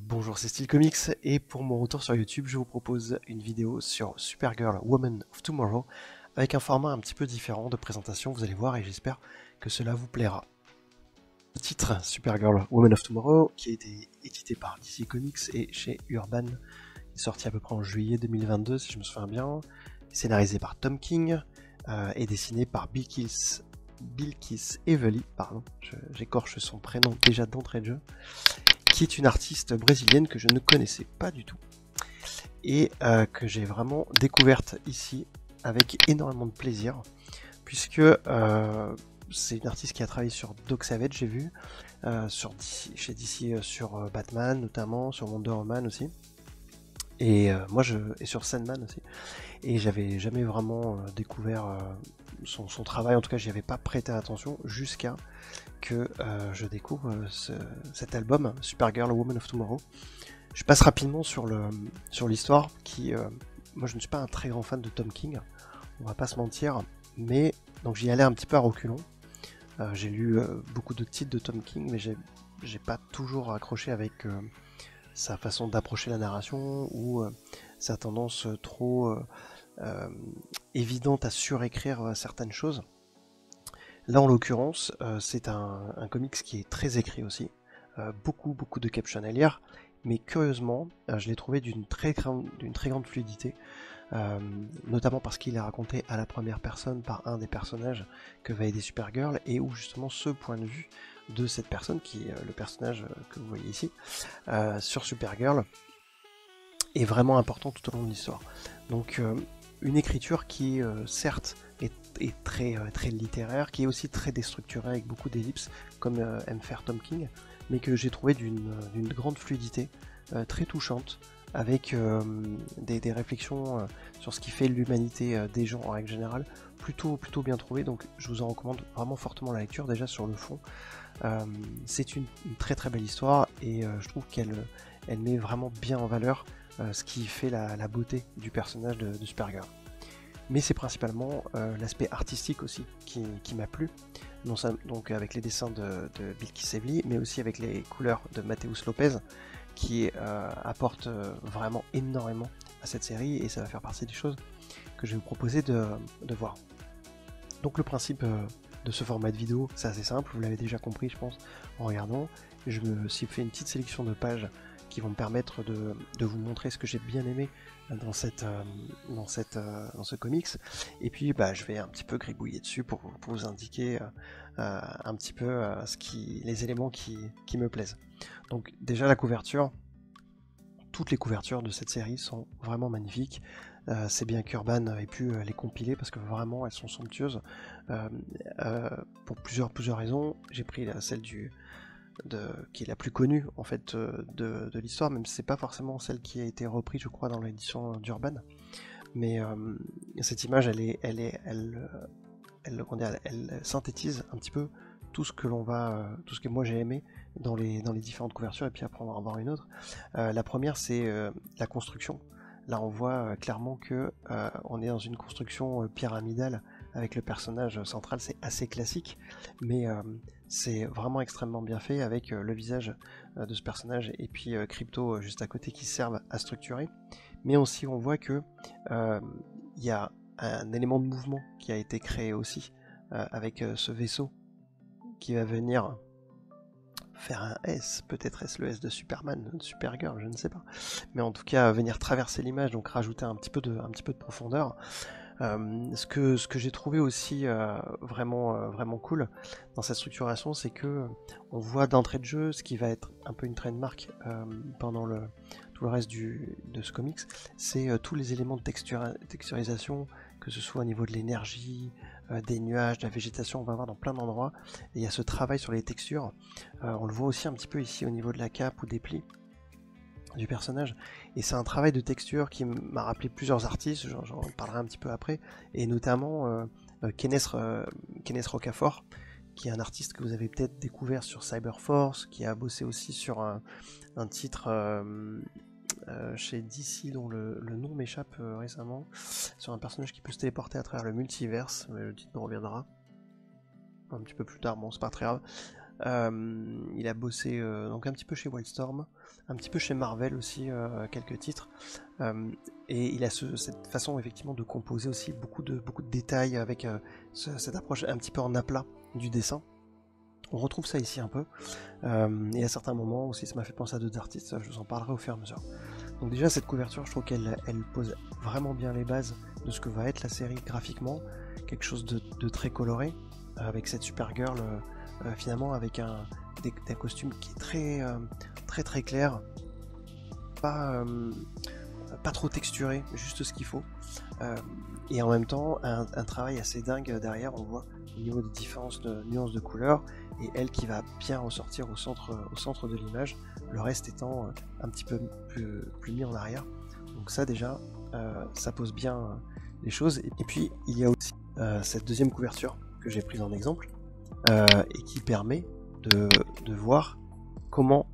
Bonjour, c'est Style Comics et pour mon retour sur YouTube, je vous propose une vidéo sur Supergirl Woman of Tomorrow avec un format un petit peu différent de présentation, vous allez voir, et j'espère que cela vous plaira. Le titre Supergirl Woman of Tomorrow, qui a été édité par DC Comics et chez Urban, est sorti à peu près en juillet 2022 si je me souviens bien, scénarisé par Tom King et dessiné par Bilquis Evely, pardon, j'écorche son prénom déjà d'entrée de jeu, qui est une artiste brésilienne que je ne connaissais pas du tout et que j'ai vraiment découverte ici avec énormément de plaisir, puisque c'est une artiste qui a travaillé sur Doc Savage, j'ai vu, chez DC sur Batman notamment, sur Wonder Woman aussi, et et sur Sandman aussi, et j'avais jamais vraiment découvert son travail, en tout cas j'y avais pas prêté attention jusqu'à que je découvre cet album Supergirl Woman of Tomorrow. Je passe rapidement sur l'histoire qui moi je ne suis pas un très grand fan de Tom King, on va pas se mentir, mais donc j'y allais un petit peu à reculons. J'ai lu beaucoup de titres de Tom King, mais j'ai pas toujours accroché avec sa façon d'approcher la narration ou sa tendance trop évidente à surécrire certaines choses. Là, en l'occurrence, c'est un comics qui est très écrit aussi, beaucoup de captions à lire, mais curieusement, je l'ai trouvé d'une très grande fluidité, notamment parce qu'il est raconté à la première personne par un des personnages que va aider Supergirl, et où justement ce point de vue de cette personne, qui est le personnage que vous voyez ici, sur Supergirl, est vraiment important tout au long de l'histoire. Donc une écriture qui certes est très littéraire, qui est aussi très déstructurée avec beaucoup d'ellipses comme aime faire Tom King, mais que j'ai trouvé d'une grande fluidité, très touchante, avec des réflexions sur ce qui fait l'humanité des gens en règle générale, plutôt bien trouvées. Donc je vous en recommande vraiment fortement la lecture. Déjà sur le fond, c'est une très belle histoire, et je trouve qu'elle met vraiment bien en valeur ce qui fait la beauté du personnage de Supergirl. Mais c'est principalement l'aspect artistique aussi qui m'a plu, donc avec les dessins de Bilquis Evely, mais aussi avec les couleurs de Mateus Lopez, qui apportent vraiment énormément à cette série, et ça va faire partie des choses que je vais vous proposer de voir. Donc le principe de ce format de vidéo, c'est assez simple, vous l'avez déjà compris je pense en regardant. Je me suis fait une petite sélection de pages qui vont me permettre de vous montrer ce que j'ai bien aimé dans ce comics, et puis je vais un petit peu gribouiller dessus pour vous indiquer un petit peu les éléments qui me plaisent. Donc déjà la couverture, toutes les couvertures de cette série sont vraiment magnifiques. C'est bien qu'Urban ait pu les compiler parce que vraiment elles sont somptueuses, pour plusieurs raisons. J'ai pris celle qui est la plus connue en fait de l'histoire, même si c'est pas forcément celle qui a été reprise je crois dans l'édition d'Urban, mais cette image elle synthétise un petit peu tout ce que moi j'ai aimé dans les différentes couvertures, et puis après on va en voir une autre. La première, c'est la construction. Là on voit clairement que on est dans une construction pyramidale avec le personnage central. C'est assez classique, mais c'est vraiment extrêmement bien fait, avec le visage de ce personnage et puis Crypto juste à côté, qui servent à structurer. Mais aussi on voit que il y a un élément de mouvement qui a été créé aussi avec ce vaisseau qui va venir faire un S, peut-être est-ce le S de Superman, de Supergirl, je ne sais pas, mais en tout cas venir traverser l'image, donc rajouter un petit peu de profondeur. Ce que j'ai trouvé aussi vraiment cool dans cette structuration, c'est que on voit d'entrée de jeu ce qui va être un peu une trademark pendant tout le reste de ce comics, c'est tous les éléments de texturisation, que ce soit au niveau de l'énergie, des nuages, de la végétation, on va voir dans plein d'endroits, et il y a ce travail sur les textures. On le voit aussi un petit peu ici au niveau de la cape ou des plis du personnage, et c'est un travail de texture qui m'a rappelé plusieurs artistes, j'en parlerai un petit peu après, et notamment Kenneth Rocafort, qui est un artiste que vous avez peut-être découvert sur Cyberforce, qui a bossé aussi sur un titre chez DC dont le nom m'échappe récemment, sur un personnage qui peut se téléporter à travers le multiverse, mais le titre me reviendra un petit peu plus tard, bon c'est pas très grave. Il a bossé donc un petit peu chez Wildstorm, un petit peu chez Marvel aussi, quelques titres. Et il a cette façon effectivement de composer aussi beaucoup de détails avec cette approche un petit peu en aplat du dessin. On retrouve ça ici un peu. Et à certains moments aussi, ça m'a fait penser à d'autres artistes, je vous en parlerai au fur et à mesure. Donc déjà, cette couverture, je trouve qu'elle pose vraiment bien les bases de ce que va être la série graphiquement. Quelque chose de très coloré, avec cette Supergirl, finalement, avec des costumes qui est très clair. Pas trop texturé, juste ce qu'il faut. Et en même temps, un travail assez dingue derrière, on voit au niveau des différences de nuances de couleurs, et elle qui va bien ressortir au centre de l'image, le reste étant un petit peu plus mis en arrière. Donc ça déjà, ça pose bien les choses. Et puis il y a aussi cette deuxième couverture que j'ai prise en exemple, et qui permet de voir comment,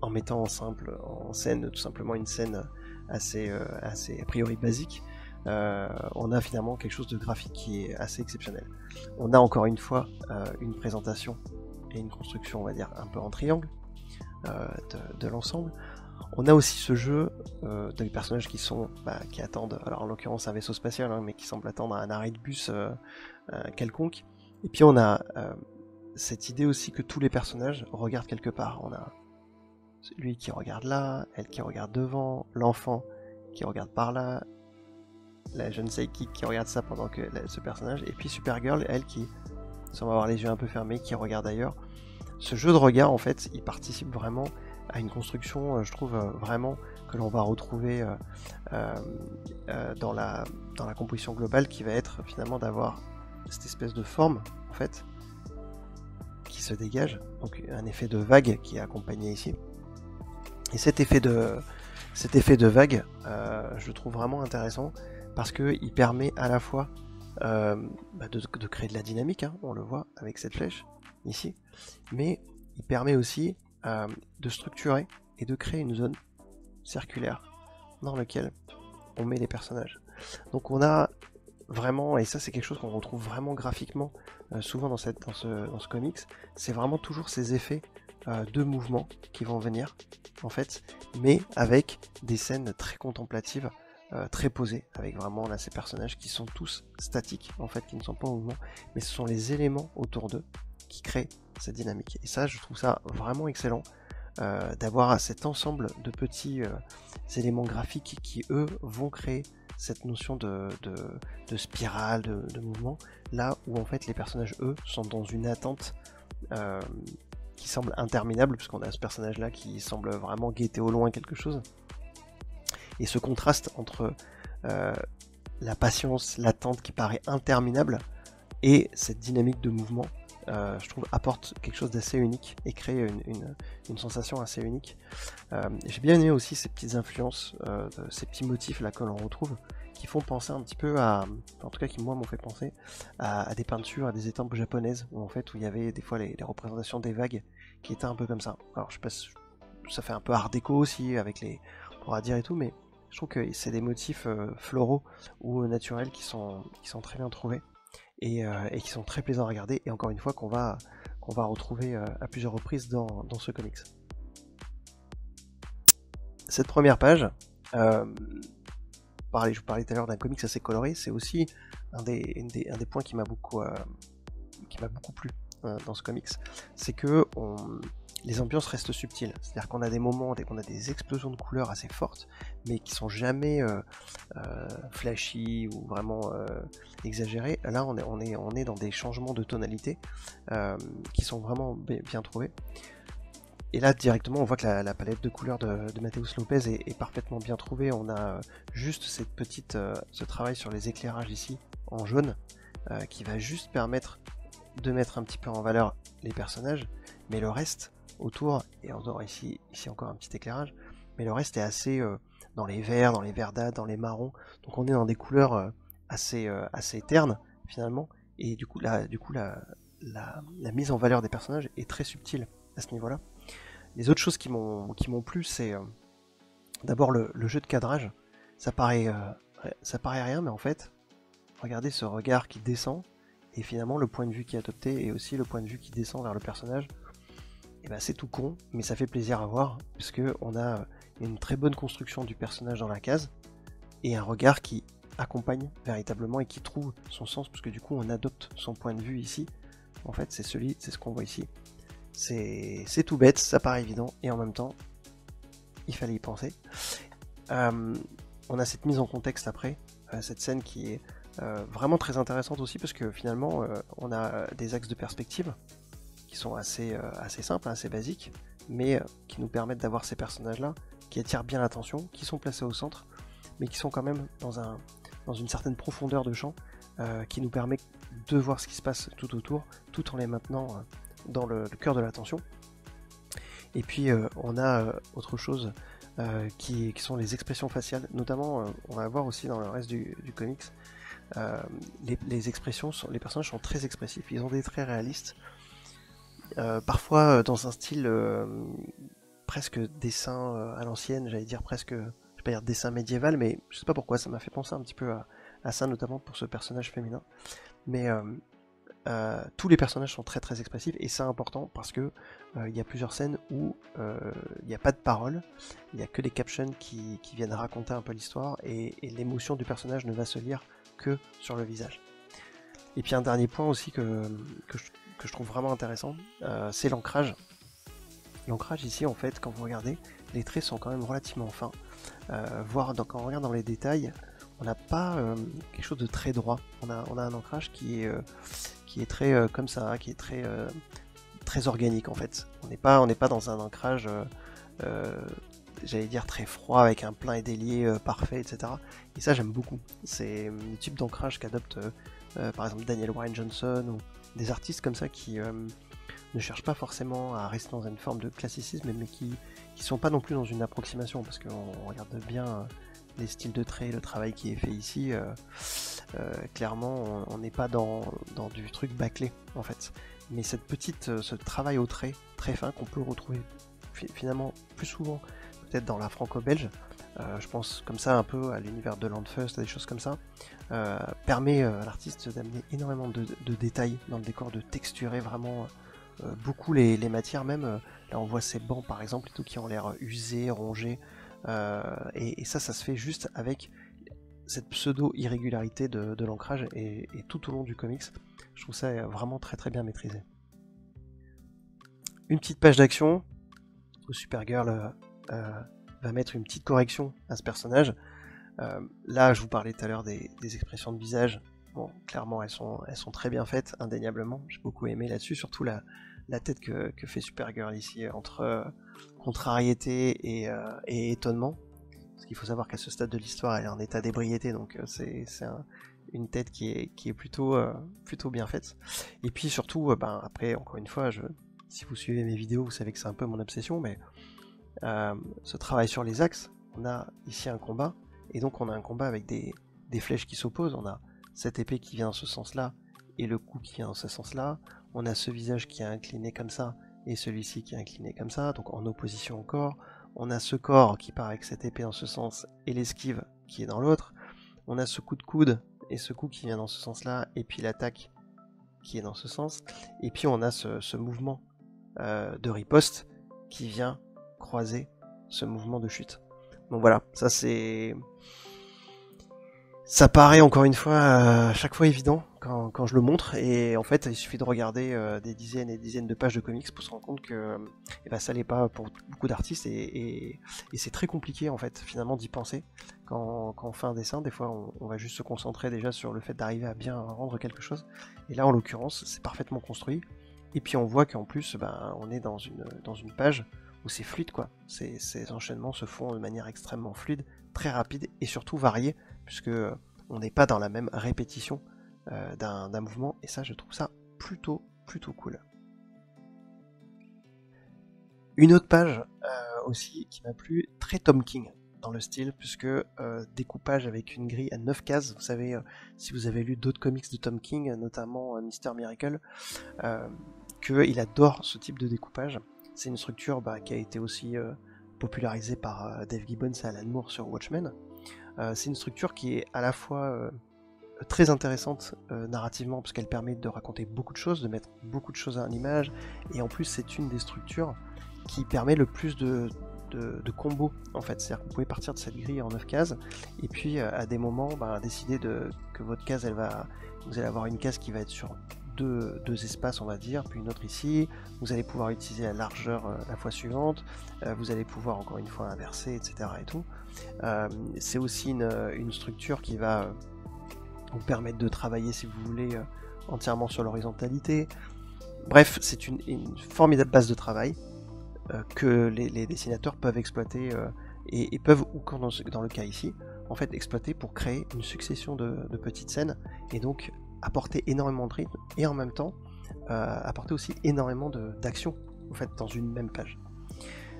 en mettant en scène tout simplement une scène assez a priori basique, on a finalement quelque chose de graphique qui est assez exceptionnel. On a encore une fois une présentation et une construction, on va dire, un peu en triangle de l'ensemble. On a aussi ce jeu de personnages qui attendent, alors en l'occurrence un vaisseau spatial, hein, mais qui semble attendre un arrêt de bus quelconque. Et puis on a cette idée aussi que tous les personnages regardent quelque part. On a lui qui regarde là, elle qui regarde devant, l'enfant qui regarde par là, la jeune sidekick qui regarde ça pendant que ce personnage, et puis Supergirl, elle qui semble avoir les yeux un peu fermés, qui regarde ailleurs. Ce jeu de regard, en fait, il participe vraiment à une construction, je trouve, vraiment, que l'on va retrouver dans la composition globale, qui va être finalement d'avoir cette espèce de forme, en fait, qui se dégage, donc un effet de vague qui est accompagné ici. Et cet effet de vague, je le trouve vraiment intéressant, parce qu'il permet à la fois de créer de la dynamique, hein, on le voit avec cette flèche ici, mais il permet aussi de structurer et de créer une zone circulaire dans laquelle on met les personnages. Donc on a vraiment, et ça c'est quelque chose qu'on retrouve vraiment graphiquement souvent dans ce comics, c'est vraiment toujours ces effets de mouvement qui vont venir en fait, mais avec des scènes très contemplatives, très posées, avec vraiment là ces personnages qui sont tous statiques en fait, qui ne sont pas en mouvement, mais ce sont les éléments autour d'eux qui créent cette dynamique. Et ça, je trouve ça vraiment excellent, d'avoir cet ensemble de petits éléments graphiques qui eux vont créer cette notion de spirale, de mouvement, là où en fait les personnages eux sont dans une attente qui semble interminable, puisqu'on a ce personnage là qui semble vraiment guetter au loin quelque chose, et ce contraste entre la patience, l'attente qui paraît interminable et cette dynamique de mouvement, je trouve, apporte quelque chose d'assez unique et crée une sensation assez unique. J'ai bien aimé aussi ces petites influences, ces petits motifs là que l'on retrouve, qui font penser un petit peu en tout cas qui moi m'ont fait penser à des peintures, à des estampes japonaises, où en fait où il y avait des fois les représentations des vagues qui étaient un peu comme ça. Alors je sais pas, ça fait un peu art déco aussi avec on pourra dire et tout, mais je trouve que c'est des motifs floraux ou naturels qui sont très bien trouvés. Et qui sont très plaisants à regarder, et encore une fois qu'on va retrouver à plusieurs reprises dans ce comics. Cette première page, je vous parlais tout à l'heure d'un comics assez coloré, c'est aussi un des points qui m'a beaucoup plu dans ce comics, c'est que les ambiances restent subtiles, c'est-à-dire qu'on a des moments, qu'on a des explosions de couleurs assez fortes, mais qui sont jamais flashy ou vraiment exagérées. Là, on est dans des changements de tonalité qui sont vraiment bien trouvés. Et là, directement, on voit que la palette de couleurs de Mateus Lopez est parfaitement bien trouvée. On a juste ce travail sur les éclairages ici, en jaune, qui va juste permettre de mettre un petit peu en valeur les personnages, mais le reste autour, et on aura ici encore un petit éclairage, mais le reste est assez dans les verts, dans les verdâtres, dans les marrons, donc on est dans des couleurs assez ternes finalement, et du coup la mise en valeur des personnages est très subtile à ce niveau-là. Les autres choses qui m'ont plu, c'est d'abord le jeu de cadrage. Ça paraît rien, mais en fait, regardez ce regard qui descend, et finalement le point de vue qui est adopté et aussi le point de vue qui descend vers le personnage, et ben c'est tout con, mais ça fait plaisir à voir, puisque on a une très bonne construction du personnage dans la case, et un regard qui accompagne véritablement et qui trouve son sens, parce que du coup on adopte son point de vue ici. En fait c'est ce qu'on voit ici. C'est tout bête, ça paraît évident, et en même temps il fallait y penser. On a cette mise en contexte après, cette scène qui est vraiment très intéressante aussi, parce que finalement on a des axes de perspective qui sont assez simples, assez basiques, mais qui nous permettent d'avoir ces personnages-là, qui attirent bien l'attention, qui sont placés au centre, mais qui sont quand même dans une certaine profondeur de champ, qui nous permet de voir ce qui se passe tout autour, tout en les maintenant dans le cœur de l'attention. Et puis on a autre chose qui sont les expressions faciales, notamment on va voir aussi dans le reste du comics, les expressions, les personnages sont très expressifs, ils ont des traits réalistes, parfois dans un style presque dessin à l'ancienne, j'allais dire presque, je vais pas dire dessin médiéval, mais je sais pas pourquoi, ça m'a fait penser un petit peu à ça, notamment pour ce personnage féminin. Mais tous les personnages sont très très expressifs, et c'est important parce que il y a plusieurs scènes où il n'y a pas de parole, il n'y a que des captions qui viennent raconter un peu l'histoire, et l'émotion du personnage ne va se lire que sur le visage. Et puis un dernier point aussi que je trouve vraiment intéressant, c'est l'ancrage. L'ancrage ici, en fait, quand vous regardez, les traits sont quand même relativement fins, voire quand on regarde dans les détails, on n'a pas quelque chose de très droit. On a un ancrage qui est très comme ça, qui est très organique en fait. On n'est pas dans un ancrage, j'allais dire très froid, avec un plein et délié parfait, etc. Et ça j'aime beaucoup. C'est le type d'ancrage qu'adopte par exemple Daniel Warren Johnson, ou des artistes comme ça qui ne cherchent pas forcément à rester dans une forme de classicisme, mais qui sont pas non plus dans une approximation, parce qu'on regarde bien les styles de traits, le travail qui est fait ici, clairement on n'est pas dans du truc bâclé en fait. Mais ce travail au trait très fin qu'on peut retrouver finalement plus souvent peut-être dans la franco-belge, je pense comme ça un peu à l'univers de Landfust, à des choses comme ça, permet à l'artiste d'amener énormément de détails dans le décor, de texturer vraiment beaucoup les matières, même là on voit ces bancs par exemple et tout, qui ont l'air usés, rongés, et ça se fait juste avec cette pseudo-irrégularité de l'ancrage, et tout au long du comics, je trouve ça vraiment très très bien maîtrisé. Une petite page d'action où Supergirl va mettre une petite correction à ce personnage. Là, je vous parlais tout à l'heure des expressions de visage. Bon, clairement, elles sont très bien faites, indéniablement. J'ai beaucoup aimé là-dessus, surtout la tête que fait Supergirl ici, entre contrariété et étonnement. Parce qu'il faut savoir qu'à ce stade de l'histoire, elle est en état d'ébriété, donc c'est une tête qui est plutôt bien faite. Et puis surtout, après, encore une fois, si vous suivez mes vidéos, vous savez que c'est un peu mon obsession, mais ce travail sur les axes, on a ici un combat, et donc on a un combat avec des flèches qui s'opposent. On a cette épée qui vient dans ce sens-là, et le coup qui vient dans ce sens-là. On a ce visage qui est incliné comme ça, et celui-ci qui est incliné comme ça, donc en opposition au corps. On a ce corps qui part avec cette épée dans ce sens, et l'esquive qui est dans l'autre. On a ce coup de coude, et ce coup qui vient dans ce sens-là, et puis l'attaque qui est dans ce sens. Et puis on a ce mouvement de riposte qui vient croiser ce mouvement de chute. Donc voilà, ça paraît encore une fois à chaque fois évident quand je le montre, et en fait il suffit de regarder des dizaines et des dizaines de pages de comics pour se rendre compte que ça l'est pas pour beaucoup d'artistes, et c'est très compliqué en fait finalement d'y penser quand on fait un dessin. Des fois on va juste se concentrer déjà sur le fait d'arriver à bien rendre quelque chose, et là en l'occurrence c'est parfaitement construit, et puis on voit qu'en plus on est dans une page où c'est fluide quoi. Ces enchaînements se font de manière extrêmement fluide, très rapide et surtout variée, puisque on n'est pas dans la même répétition d'un mouvement, et ça je trouve ça plutôt cool. Une autre page aussi qui m'a plu, très Tom King dans le style, puisque découpage avec une grille à 9 cases. Vous savez, si vous avez lu d'autres comics de Tom King, notamment Mr. Miracle, qu'il adore ce type de découpage. C'est une structure qui a été aussi popularisée par Dave Gibbons et Alan Moore sur Watchmen. C'est une structure qui est à la fois très intéressante narrativement, parce qu'elle permet de raconter beaucoup de choses, de mettre beaucoup de choses en image, et en plus c'est une des structures qui permet le plus de combos en fait. C'est-à-dire que vous pouvez partir de cette grille en 9 cases, et puis à des moments décider que votre case, vous allez avoir une case qui va être sur deux espaces on va dire, puis une autre ici, vous allez pouvoir utiliser la largeur la fois suivante, vous allez pouvoir encore une fois inverser, etc. et tout. C'est aussi une structure qui va vous permettre de travailler si vous voulez entièrement sur l'horizontalité. Bref, c'est une formidable base de travail que les dessinateurs peuvent exploiter et peuvent, ou dans le cas ici, en fait exploiter pour créer une succession de petites scènes, et donc apporter énormément de rythme et en même temps apporter aussi énormément d'action en fait dans une même page.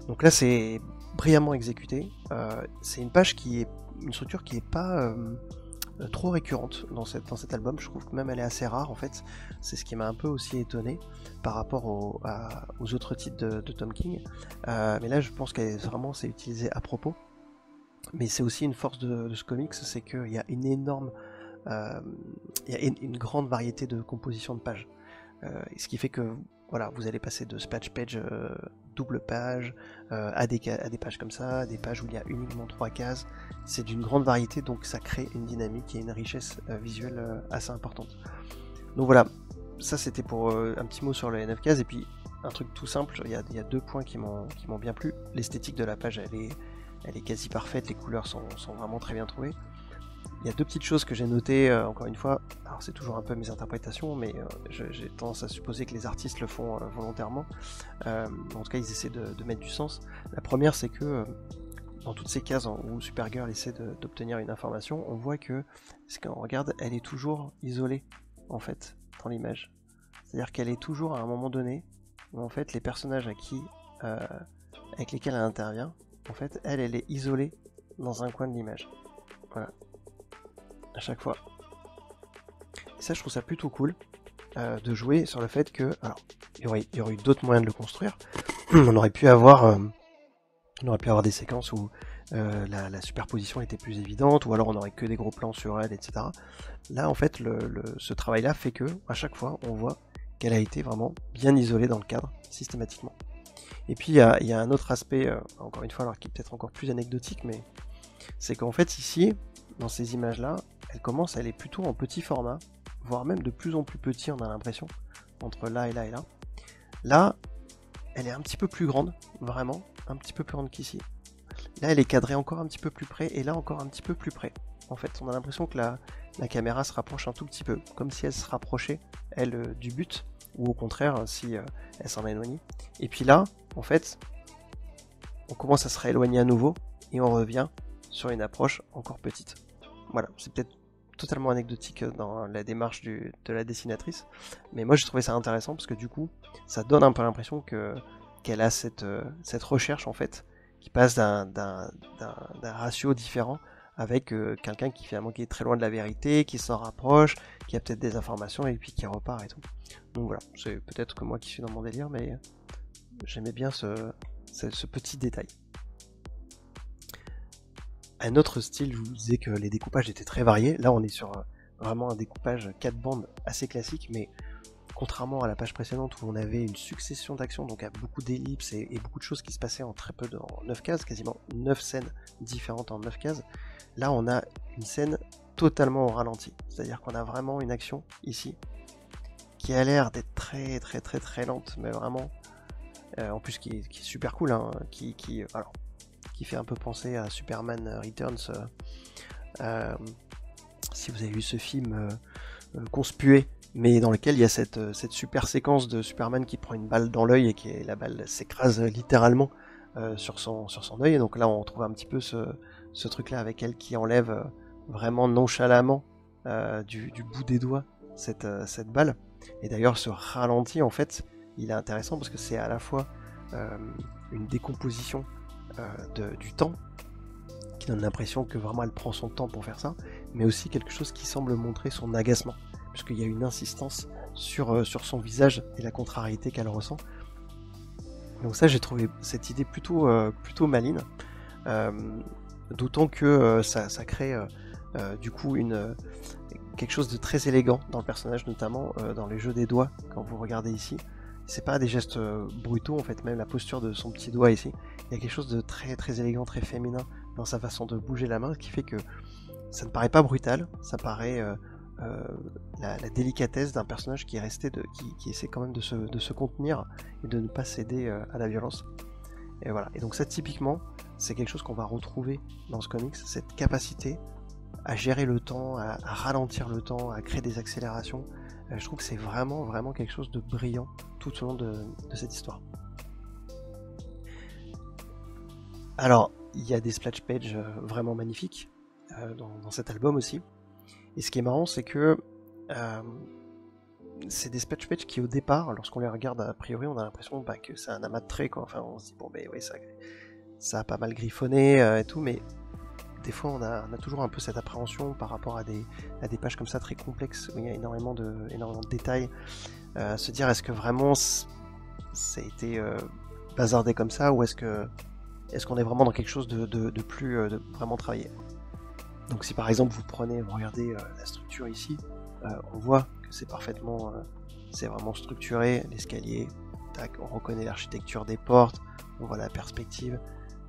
Donc là c'est brillamment exécuté. C'est une page qui est une structure qui est pas trop récurrente dans cet album. Je trouve que même elle est assez rare en fait. C'est ce qui m'a un peu aussi étonné par rapport aux autres titres de Tom King. Mais là je pense qu'elle vraiment c'est utilisé à propos. Mais c'est aussi une force de ce comics, c'est qu'il y a une énorme il y a une grande variété de compositions de pages. Ce qui fait que voilà, vous allez passer de splash page, double page, à des pages comme ça, à des pages où il y a uniquement 3 cases. C'est d'une grande variété, donc ça crée une dynamique et une richesse visuelle assez importante. Donc voilà, ça c'était pour un petit mot sur les 9 cases, et puis un truc tout simple, il y a 2 points qui m'ont bien plu. L'esthétique de la page, elle est quasi parfaite, les couleurs sont vraiment très bien trouvées. Il y a 2 petites choses que j'ai notées, encore une fois, alors c'est toujours un peu mes interprétations, mais j'ai tendance à supposer que les artistes le font volontairement. En tout cas, ils essaient de mettre du sens. La première, c'est que dans toutes ces cases où Supergirl essaie d'obtenir une information, on voit que, quand on regarde, elle est toujours isolée, en fait, dans l'image. C'est-à-dire qu'elle est toujours à un moment donné, où en fait, les personnages avec lesquels elle intervient, en fait, elle est isolée dans un coin de l'image. Voilà. À chaque fois. Et ça, je trouve ça plutôt cool de jouer sur le fait que, alors, il y aurait eu d'autres moyens de le construire. On aurait pu avoir des séquences où la superposition était plus évidente, ou alors on aurait que des gros plans sur elle, etc. Là, en fait, ce travail-là fait que, à chaque fois, on voit qu'elle a été vraiment bien isolée dans le cadre, systématiquement. Et puis, il y a un autre aspect, encore une fois, alors qui est peut-être encore plus anecdotique, mais c'est qu'en fait, ici, dans ces images-là, elle est plutôt en petit format, voire même de plus en plus petit, on a l'impression, entre là et là et là. Là, elle est un petit peu plus grande, vraiment, un petit peu plus grande qu'ici. Là, elle est cadrée encore un petit peu plus près, et là encore un petit peu plus près. En fait, on a l'impression que la caméra se rapproche un tout petit peu, comme si elle se rapprochait, elle, du but, ou au contraire, si elle s'en éloignait. Et puis là, en fait, on commence à se rééloigner à nouveau, et on revient sur une approche encore petite. Voilà, c'est peut-être totalement anecdotique dans la démarche de la dessinatrice, mais moi j'ai trouvé ça intéressant parce que du coup, ça donne un peu l'impression qu'elle a cette recherche en fait, qui passe d'un ratio différent avec quelqu'un qui finalement qui est très loin de la vérité, qui s'en rapproche, qui a peut-être des informations et puis qui repart et tout. Donc voilà, c'est peut-être que moi qui suis dans mon délire, mais j'aimais bien ce petit détail. Un autre style, je vous disais que les découpages étaient très variés. Là, on est sur vraiment un découpage 4 bandes assez classique, mais contrairement à la page précédente où on avait une succession d'actions, donc à beaucoup d'ellipses et beaucoup de choses qui se passaient en très peu en 9 cases, quasiment 9 scènes différentes en 9 cases, là on a une scène totalement au ralenti. C'est-à-dire qu'on a vraiment une action ici qui a l'air d'être très très très très lente, mais vraiment, en plus qui est super cool, hein, qui fait un peu penser à Superman Returns. Si vous avez vu ce film conspué, mais dans lequel il y a cette super séquence de Superman qui prend une balle dans l'œil et la balle s'écrase littéralement sur son œil. Et donc là, on retrouve un petit peu ce truc-là avec elle qui enlève vraiment nonchalamment du bout des doigts cette balle. Et d'ailleurs, ce ralenti, en fait, il est intéressant parce que c'est à la fois une décomposition du temps, qui donne l'impression que vraiment elle prend son temps pour faire ça, mais aussi quelque chose qui semble montrer son agacement, puisqu'il y a une insistance sur son visage et la contrariété qu'elle ressent. Donc ça, j'ai trouvé cette idée plutôt maligne, d'autant que ça crée du coup quelque chose de très élégant dans le personnage, notamment dans les jeux des doigts, quand vous regardez ici. C'est pas des gestes brutaux, en fait, même la posture de son petit doigt ici. Il y a quelque chose de très très élégant, très féminin dans sa façon de bouger la main, ce qui fait que ça ne paraît pas brutal, ça paraît la délicatesse d'un personnage qui est resté, qui essaie quand même de se contenir et de ne pas céder à la violence. Et voilà. Et donc ça, typiquement, c'est quelque chose qu'on va retrouver dans ce comics, cette capacité à gérer le temps, à ralentir le temps, à créer des accélérations. Je trouve que c'est vraiment, vraiment quelque chose de brillant tout au long de cette histoire. Alors, il y a des splash pages vraiment magnifiques dans cet album aussi. Et ce qui est marrant, c'est que c'est des splash pages qui, au départ, lorsqu'on les regarde a priori, on a l'impression que c'est un amas de traits, quoi. Enfin, on se dit, bon, ben oui, ça a pas mal griffonné et tout, mais des fois, on a toujours un peu cette appréhension par rapport à des pages comme ça très complexes, où il y a énormément de détails. Se dire, est-ce que vraiment ça a été bazardé comme ça, ou est-ce qu'on est vraiment dans quelque chose de plus vraiment travaillé. Donc si par exemple vous regardez la structure ici, on voit que c'est parfaitement, c'est vraiment structuré, l'escalier, tac, on reconnaît l'architecture des portes, on voit la perspective,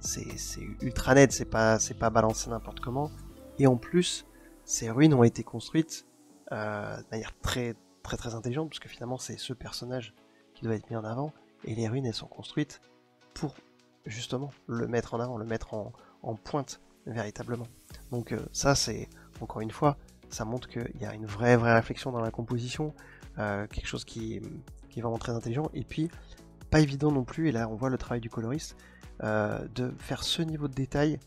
c'est ultra net, c'est pas balancé n'importe comment, et en plus, ces ruines ont été construites de manière très très très intelligente, parce que finalement c'est ce personnage qui doit être mis en avant, et les ruines elles sont construites pour justement le mettre en avant, le mettre en pointe véritablement. Donc ça c'est, encore une fois, ça montre qu'il y a une vraie réflexion dans la composition, quelque chose qui est vraiment très intelligent, et puis pas évident non plus, et là on voit le travail du coloriste, de faire ce niveau de détail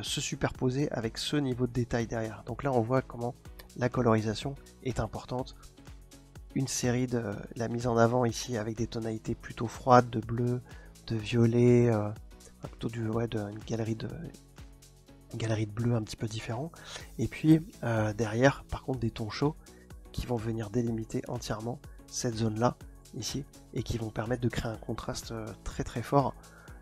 se superposer avec ce niveau de détail derrière. Donc là on voit comment la colorisation est importante, une série de la mise en avant ici avec des tonalités plutôt froides, de bleu, de violet, plutôt d'une galerie de bleu un petit peu différent, et puis derrière par contre des tons chauds qui vont venir délimiter entièrement cette zone là ici, et qui vont permettre de créer un contraste très très fort,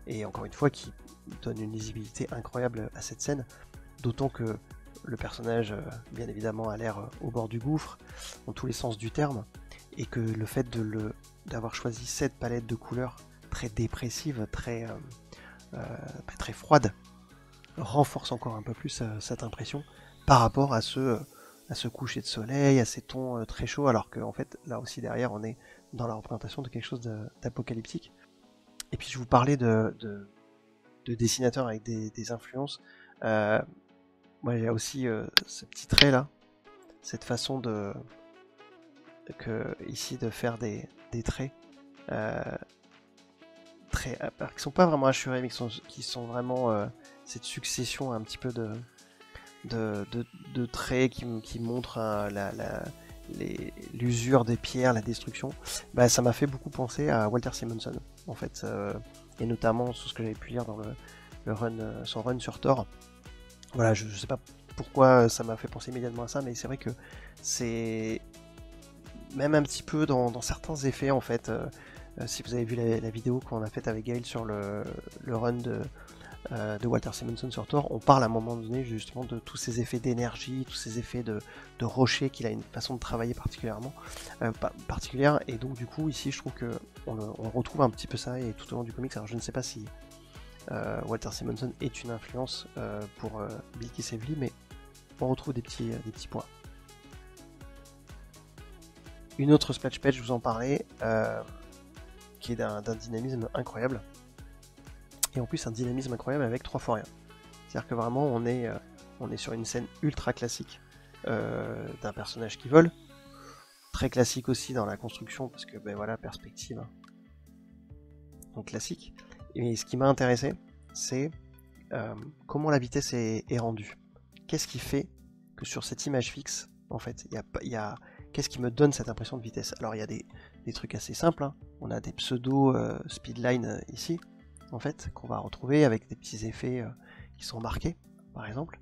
et encore une fois qui donne une lisibilité incroyable à cette scène, d'autant que le personnage bien évidemment a l'air au bord du gouffre dans tous les sens du terme, et que le fait d'avoir choisi cette palette de couleurs très dépressive, très froide, renforce encore un peu plus cette impression par rapport à ce coucher de soleil, à ces tons très chauds, alors qu'en fait là aussi derrière on est dans la représentation de quelque chose d'apocalyptique. Et puis je vous parlais de dessinateurs avec des influences. Moi il y a aussi ce petit trait là, cette façon ici de faire des traits qui sont pas vraiment hachurés, mais qui sont vraiment cette succession un petit peu de traits qui montrent l'usure des pierres, la destruction. Bah, ça m'a fait beaucoup penser à Walter Simonson en fait, et notamment sur ce que j'avais pu lire dans son run sur Thor. Voilà, je sais pas pourquoi ça m'a fait penser immédiatement à ça, mais c'est vrai que c'est même un petit peu dans certains effets en fait. Si vous avez vu la vidéo qu'on a faite avec Gaël sur le run de Walter Simonson sur Thor, on parle à un moment donné justement de tous ces effets d'énergie, tous ces effets de rocher, qu'il a une façon de travailler particulière, et donc du coup ici je trouve que on retrouve un petit peu ça, et tout au long du comics. Alors je ne sais pas si Walter Simonson est une influence pour Bill Kisevely, mais on retrouve des petits points. Une autre splash page, je vous en parlais, qui est d'un dynamisme incroyable, et en plus un dynamisme incroyable avec 3 fois rien. C'est-à-dire que vraiment on est sur une scène ultra classique d'un personnage qui vole, très classique aussi dans la construction, parce que ben voilà, perspective, hein. Donc classique. Et ce qui m'a intéressé, c'est comment la vitesse est rendue. Qu'est-ce qui fait que sur cette image fixe, en fait, qu'est-ce qui me donne cette impression de vitesse? Alors il y a des trucs assez simples, hein. On a des pseudo speedlines ici, en fait, qu'on va retrouver avec des petits effets qui sont marqués, par exemple.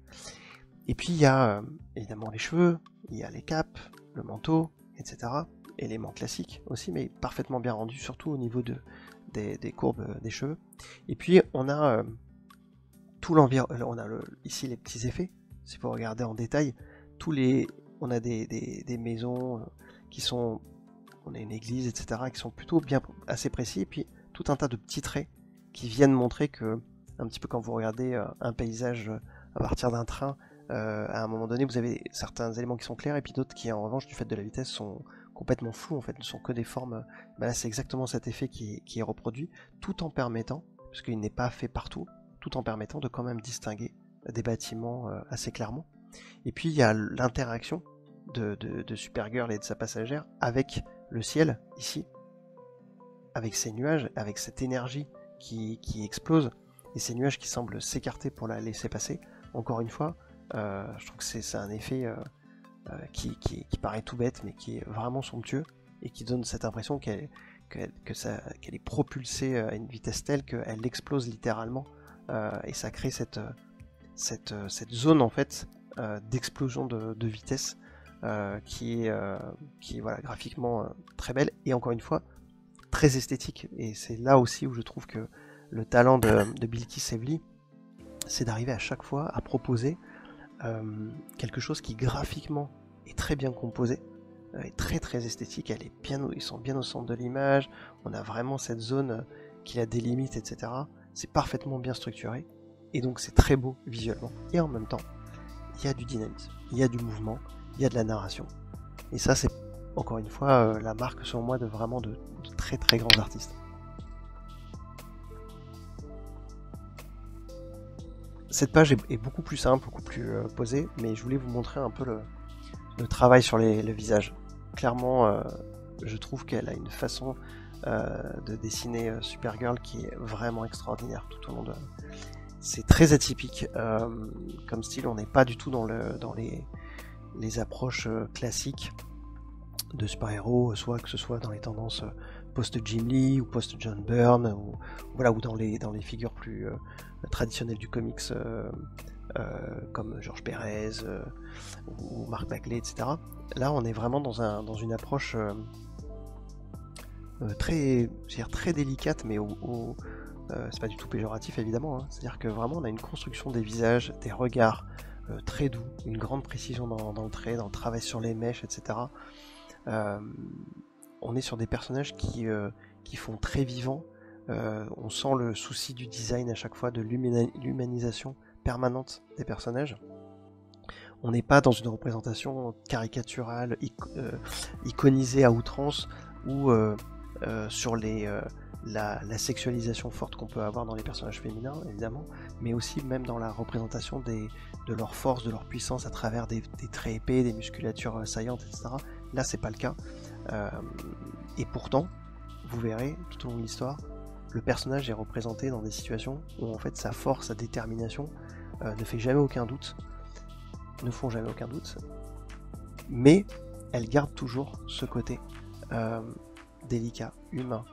Et puis il y a évidemment les cheveux, il y a les capes, le manteau, etc. Éléments classiques aussi, mais parfaitement bien rendus, surtout au niveau des courbes des cheveux. Et puis on a tout l'environnement, on a ici les petits effets, si vous regardez en détail, tous les on a des maisons qui sont, on a une église, etc., qui sont plutôt bien assez précis, et puis tout un tas de petits traits qui viennent montrer que, un petit peu quand vous regardez un paysage à partir d'un train, à un moment donné, vous avez certains éléments qui sont clairs, et puis d'autres qui, en revanche, du fait de la vitesse, sont complètement flous, en fait, ne sont que des formes. Là, c'est exactement cet effet qui est reproduit, tout en permettant, parce qu'il n'est pas fait partout, tout en permettant de quand même distinguer des bâtiments assez clairement. Et puis il y a l'interaction de Supergirl et de sa passagère avec le ciel, ici, avec ces nuages, avec cette énergie qui explose, et ces nuages qui semblent s'écarter pour la laisser passer. Encore une fois, je trouve que c'est un effet qui paraît tout bête, mais qui est vraiment somptueux, et qui donne cette impression qu'elle est propulsée à une vitesse telle qu'elle explose littéralement, et ça crée cette zone, en fait, d'explosion de vitesse, qui est voilà, graphiquement très belle, et encore une fois, très esthétique. Et c'est là aussi où je trouve que le talent de Bilquis Evely, c'est d'arriver à chaque fois à proposer quelque chose qui graphiquement est très bien composé, est très très esthétique, ils sont bien au centre de l'image, on a vraiment cette zone qui la délimite, etc. C'est parfaitement bien structuré, et donc c'est très beau visuellement, et en même temps, il y a du dynamisme, il y a du mouvement, il y a de la narration. Et ça, c'est encore une fois la marque, selon moi, de vraiment de très très grands artistes. Cette page est beaucoup plus simple, beaucoup plus posée, mais je voulais vous montrer un peu le travail sur le visage. Clairement, je trouve qu'elle a une façon de dessiner Supergirl qui est vraiment extraordinaire tout au long de... C'est très atypique comme style, on n'est pas du tout dans les approches classiques de super-héros, soit que ce soit dans les tendances post-Jim Lee ou post-John Byrne, ou dans les figures plus traditionnelles du comics, comme George Pérez ou Mark Bagley, etc. Là, on est vraiment dans une approche très délicate, mais c'est pas du tout péjoratif, évidemment, hein. C'est-à-dire que vraiment, on a une construction des visages, des regards très doux, une grande précision dans le trait, dans le travail sur les mèches, etc. On est sur des personnages qui font très vivant. On sent le souci du design à chaque fois, de l'humanisation permanente des personnages. On n'est pas dans une représentation caricaturale, iconisée à outrance, ou sur la sexualisation forte qu'on peut avoir dans les personnages féminins, évidemment, mais aussi même dans la représentation de leur force, de leur puissance à travers des traits épais, des musculatures saillantes, etc. Là, c'est pas le cas. Et pourtant, vous verrez, tout au long de l'histoire, le personnage est représenté dans des situations où en fait sa force, sa détermination ne font jamais aucun doute, mais elle garde toujours ce côté délicat, humain,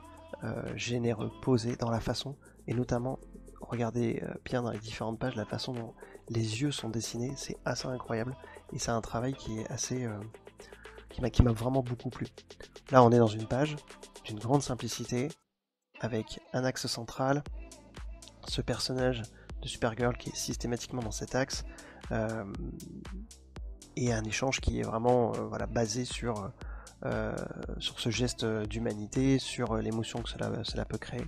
généreux, posé dans la façon, et notamment, regardez bien dans les différentes pages, la façon dont les yeux sont dessinés, c'est assez incroyable, et c'est un travail qui est assez... qui m'a vraiment beaucoup plu. Là, on est dans une page d'une grande simplicité, avec un axe central, ce personnage de Supergirl qui est systématiquement dans cet axe, et un échange qui est vraiment basé sur ce geste d'humanité, sur l'émotion que cela peut créer.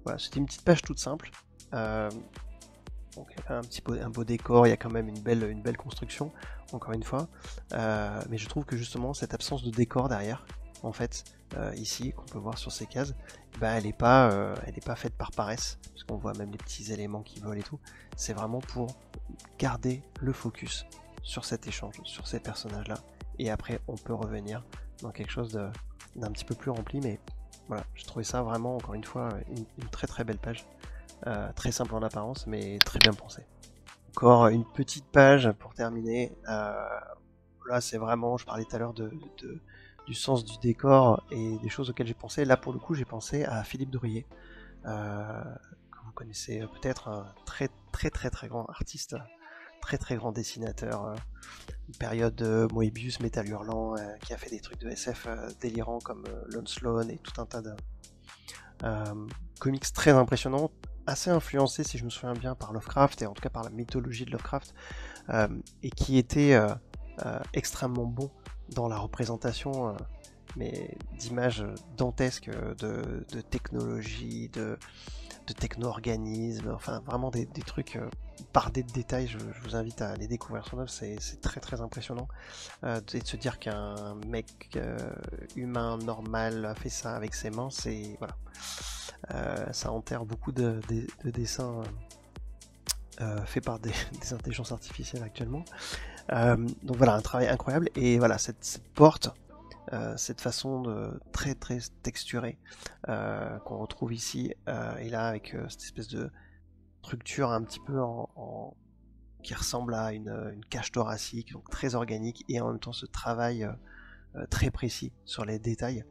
Voilà, c'était une petite page toute simple. Donc il y a un beau décor, il y a quand même une belle construction, encore une fois. Mais je trouve que justement cette absence de décor derrière, en fait, ici, qu'on peut voir sur ces cases, elle n'est pas faite par paresse, parce qu'on voit même les petits éléments qui volent et tout. C'est vraiment pour garder le focus sur cet échange, sur ces personnages-là. Et après, on peut revenir dans quelque chose d'un petit peu plus rempli, mais voilà, j'ai trouvé ça vraiment, encore une fois, une très très belle page. Très simple en apparence, mais très bien pensé. Encore une petite page pour terminer. Là, c'est vraiment, je parlais tout à l'heure du sens du décor et des choses auxquelles j'ai pensé. Là, pour le coup, j'ai pensé à Philippe Drouillet, que vous connaissez peut-être, un très très très très grand artiste, très très grand dessinateur, période Moebius, Métal Hurlant, qui a fait des trucs de SF délirants comme Lone Sloan et tout un tas de comics très impressionnants, assez influencé, si je me souviens bien, par Lovecraft, et en tout cas par la mythologie de Lovecraft, et qui était extrêmement bon dans la représentation, mais d'images dantesques, de technologie, de techno-organismes, enfin vraiment des trucs bardés de détails. Je vous invite à aller découvrir son œuvre, c'est très très impressionnant. Et de se dire qu'un mec humain normal a fait ça avec ses mains, c'est voilà. Ça enterre beaucoup de dessins faits par des intelligences artificielles actuellement. Donc voilà, un travail incroyable. Et voilà, cette porte, cette façon de très très texturée qu'on retrouve ici et là avec cette espèce de structure un petit peu qui ressemble à une cage thoracique, donc très organique, et en même temps ce travail très précis sur les détails.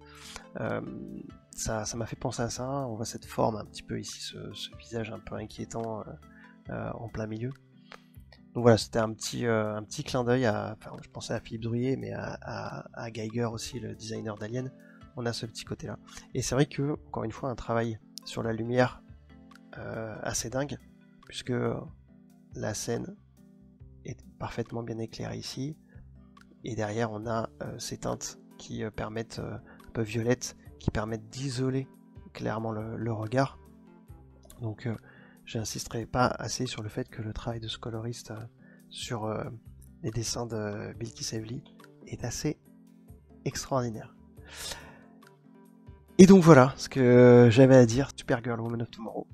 Ça m'a fait penser à ça. On voit cette forme un petit peu ici, ce visage un peu inquiétant en plein milieu. Donc voilà, c'était un petit clin d'œil enfin, je pensais à Philippe Drouillet, mais à Geiger aussi, le designer d'Alien. On a ce petit côté-là. Et c'est vrai que, encore une fois, un travail sur la lumière assez dingue, puisque la scène est parfaitement bien éclairée ici. Et derrière, on a ces teintes qui permettent, un peu violettes, qui permettent d'isoler clairement le regard. Donc j'insisterai pas assez sur le fait que le travail de ce coloriste sur les dessins de Bilky Sevely est assez extraordinaire. Et donc voilà ce que j'avais à dire, Supergirl Woman of Tomorrow.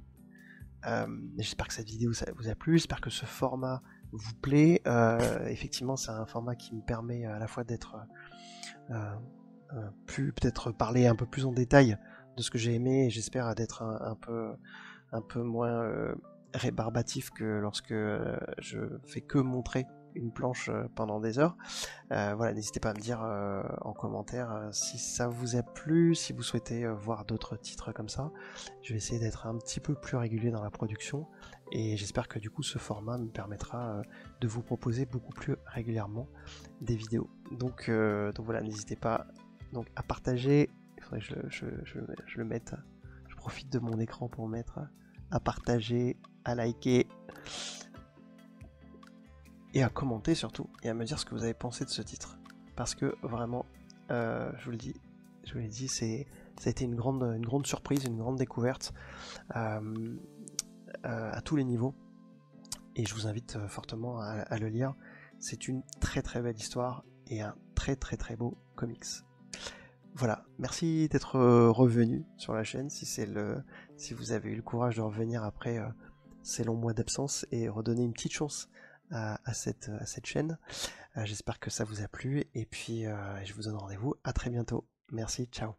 J'espère que cette vidéo ça vous a plu, j'espère que ce format vous plaît. Effectivement, c'est un format qui me permet à la fois d'être plus, peut-être parler un peu plus en détail de ce que j'ai aimé, et j'espère d'être un peu moins rébarbatif que lorsque je fais que montrer une planche pendant des heures. Voilà, n'hésitez pas à me dire en commentaire si ça vous a plu, si vous souhaitez voir d'autres titres comme ça. Je vais essayer d'être un petit peu plus régulier dans la production, et j'espère que du coup ce format me permettra de vous proposer beaucoup plus régulièrement des vidéos. Donc voilà, n'hésitez pas donc à partager. Il faudrait que je le mette. Je profite de mon écran pour mettre à partager, à liker et à commenter surtout, et à me dire ce que vous avez pensé de ce titre. Parce que vraiment, je vous l'ai dit, ça a été une grande surprise, une grande découverte à tous les niveaux. Et je vous invite fortement à le lire. C'est une très très belle histoire et un très très très beau comics. Voilà, merci d'être revenu sur la chaîne si vous avez eu le courage de revenir après ces longs mois d'absence et redonner une petite chance à cette chaîne. J'espère que ça vous a plu, et puis je vous donne rendez-vous à très bientôt. Merci, ciao.